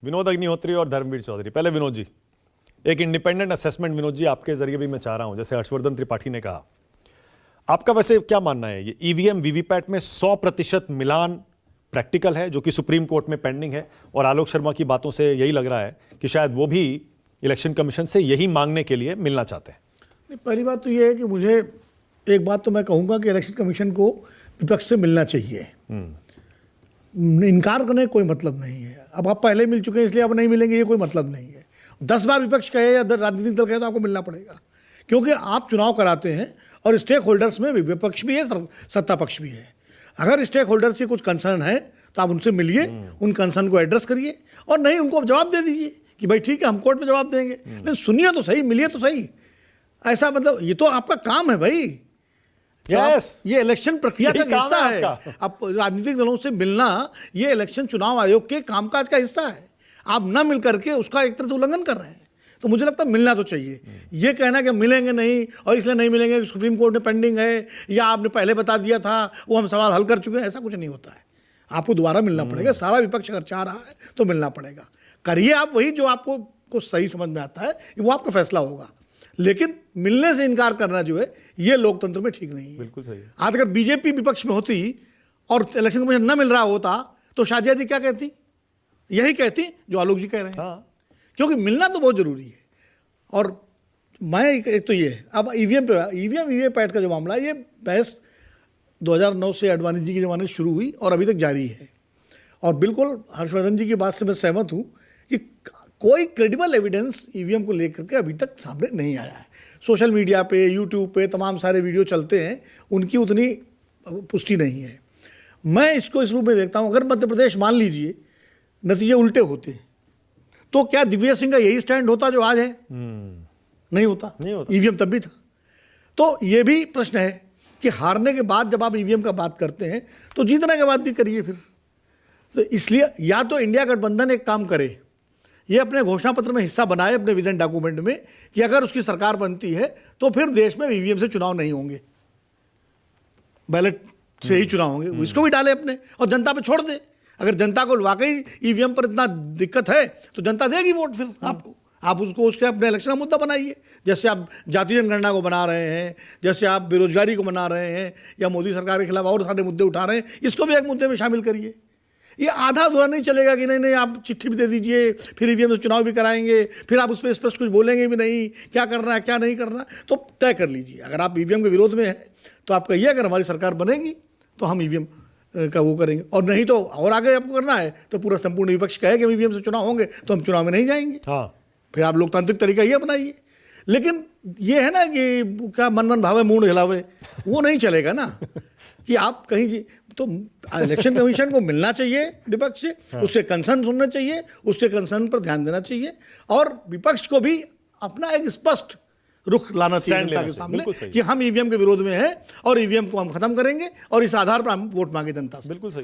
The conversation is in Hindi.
विनोद अग्निहोत्री और धर्मवीर चौधरी। पहले विनोद जी, एक इंडिपेंडेंट असेसमेंट विनोद जी आपके जरिए भी मैं चाह रहा हूं, जैसे हर्षवर्धन त्रिपाठी ने कहा, आपका वैसे क्या मानना है, ये ईवीएम वीवीपैट में 100% मिलान प्रैक्टिकल है जो कि सुप्रीम कोर्ट में पेंडिंग है, और आलोक शर्मा की बातों से यही लग रहा है कि शायद वो भी इलेक्शन कमीशन से यही मांगने के लिए मिलना चाहते हैं। नहीं, पहली बात तो ये है कि मुझे एक बात तो मैं कहूँगा कि इलेक्शन कमीशन को विपक्ष से मिलना चाहिए। इनकार करने का कोई मतलब नहीं है। अब आप पहले मिल चुके हैं इसलिए अब नहीं मिलेंगे, ये कोई मतलब नहीं है। 10 बार विपक्ष कहे या राजनीतिक दल कहे तो आपको मिलना पड़ेगा, क्योंकि आप चुनाव कराते हैं और स्टेक होल्डर्स में विपक्ष भी है, सत्ता पक्ष भी है। अगर स्टेक होल्डर्स से कुछ कंसर्न है तो आप उनसे मिलिए, उन कंसर्न को एड्रेस करिए, और नहीं उनको जवाब दे दीजिए कि भाई ठीक है हम कोर्ट में जवाब देंगे, लेकिन सुनिए तो सही, मिलिए तो सही। ऐसा मतलब ये तो आपका काम है भाई। yes. ये इलेक्शन प्रक्रिया का हिस्सा है। अब राजनीतिक दलों से मिलना ये इलेक्शन चुनाव आयोग के कामकाज का हिस्सा है। आप ना मिल करके उसका एक तरह से उल्लंघन कर रहे हैं, तो मुझे लगता है मिलना तो चाहिए। ये कहना कि मिलेंगे नहीं और इसलिए नहीं मिलेंगे, सुप्रीम कोर्ट में पेंडिंग है या आपने पहले बता दिया था वो हम सवाल हल कर चुके हैं, ऐसा कुछ नहीं होता है। आपको दोबारा मिलना पड़ेगा। सारा विपक्ष अगर चाह रहा है तो मिलना पड़ेगा। करिए आप वही जो आपको कुछ सही समझ में आता है, वो आपका फैसला होगा, लेकिन मिलने से इनकार करना जो है ये लोकतंत्र में ठीक नहीं है। बिल्कुल सही। आज अगर बीजेपी विपक्ष में होती और इलेक्शन कमीशन न मिल रहा होता तो शाजिया जी क्या कहती? यही कहती जो आलोक जी कह रहे हैं। हाँ। क्योंकि मिलना तो बहुत जरूरी है। और मैं एक तो ये अब ईवीएम वीवीपैट का जो मामला है, ये बहस 2009 से आडवाणी जी के ज़माने से शुरू हुई और अभी तक जारी है। और बिल्कुल हर्षवर्धन जी की बात से मैं सहमत हूँ कि कोई क्रेडिबल एविडेंस ईवीएम को लेकर के अभी तक सामने नहीं आया है। सोशल मीडिया पे, यूट्यूब पे तमाम सारे वीडियो चलते हैं, उनकी उतनी पुष्टि नहीं है। मैं इसको इस रूप में देखता हूँ, अगर मध्य प्रदेश मान लीजिए नतीजे उल्टे होते तो क्या दिव्या सिंह का यही स्टैंड होता जो आज है? नहीं होता। ईवीएम तब भी था। तो ये भी प्रश्न है कि हारने के बाद जब आप ईवीएम का बात करते हैं तो जीतने के बाद भी करिए फिर। तो इसलिए या तो इंडिया गठबंधन एक काम करे, ये अपने घोषणा पत्र में हिस्सा बनाए अपने विजन डॉक्यूमेंट में कि अगर उसकी सरकार बनती है तो फिर देश में ईवीएम से चुनाव नहीं होंगे, बैलेट से ही चुनाव होंगे। इसको भी डाले अपने और जनता पे छोड़ दे। अगर जनता को वाकई ईवीएम पर इतना दिक्कत है तो जनता देगी वोट फिर आपको। आप उसको उसके अपने इलेक्शन का मुद्दा बनाइए, जैसे आप जाति जनगणना को बना रहे हैं, जैसे आप बेरोजगारी को बना रहे हैं, या मोदी सरकार के खिलाफ और सारे मुद्दे उठा रहे हैं, इसको भी एक मुद्दे में शामिल करिए। ये आधा अधूरा नहीं चलेगा कि नहीं आप चिट्ठी भी दे दीजिए, फिर ईवीएम से चुनाव भी कराएंगे, फिर आप उस पर स्पष्ट कुछ बोलेंगे भी नहीं, क्या करना है क्या नहीं करना। तो तय कर लीजिए, अगर आप ईवीएम के विरोध में हैं तो आप कहिए अगर हमारी सरकार बनेगी तो हम ईवीएम का वो करेंगे, और नहीं तो और आगे आपको करना है तो पूरा संपूर्ण विपक्ष कहे कि ईवीएम से चुनाव होंगे तो हम चुनाव में नहीं जाएंगे। हाँ। फिर आप लोकतांत्रिक तरीका ये अपनाइए। लेकिन ये है ना कि क्या मन भावे मूड हिलावे, वो नहीं चलेगा ना कि आप कहीं तो इलेक्शन कमीशन को मिलना चाहिए विपक्ष से। हाँ। उसके कंसर्न सुनना चाहिए, उसके कंसर्न पर ध्यान देना चाहिए, और विपक्ष को भी अपना एक स्पष्ट रुख लाना चाहिए जनता के सामने कि हम ईवीएम के विरोध में हैं और ईवीएम को हम खत्म करेंगे और इस आधार पर हम वोट मांगे जनता से। बिल्कुल सही।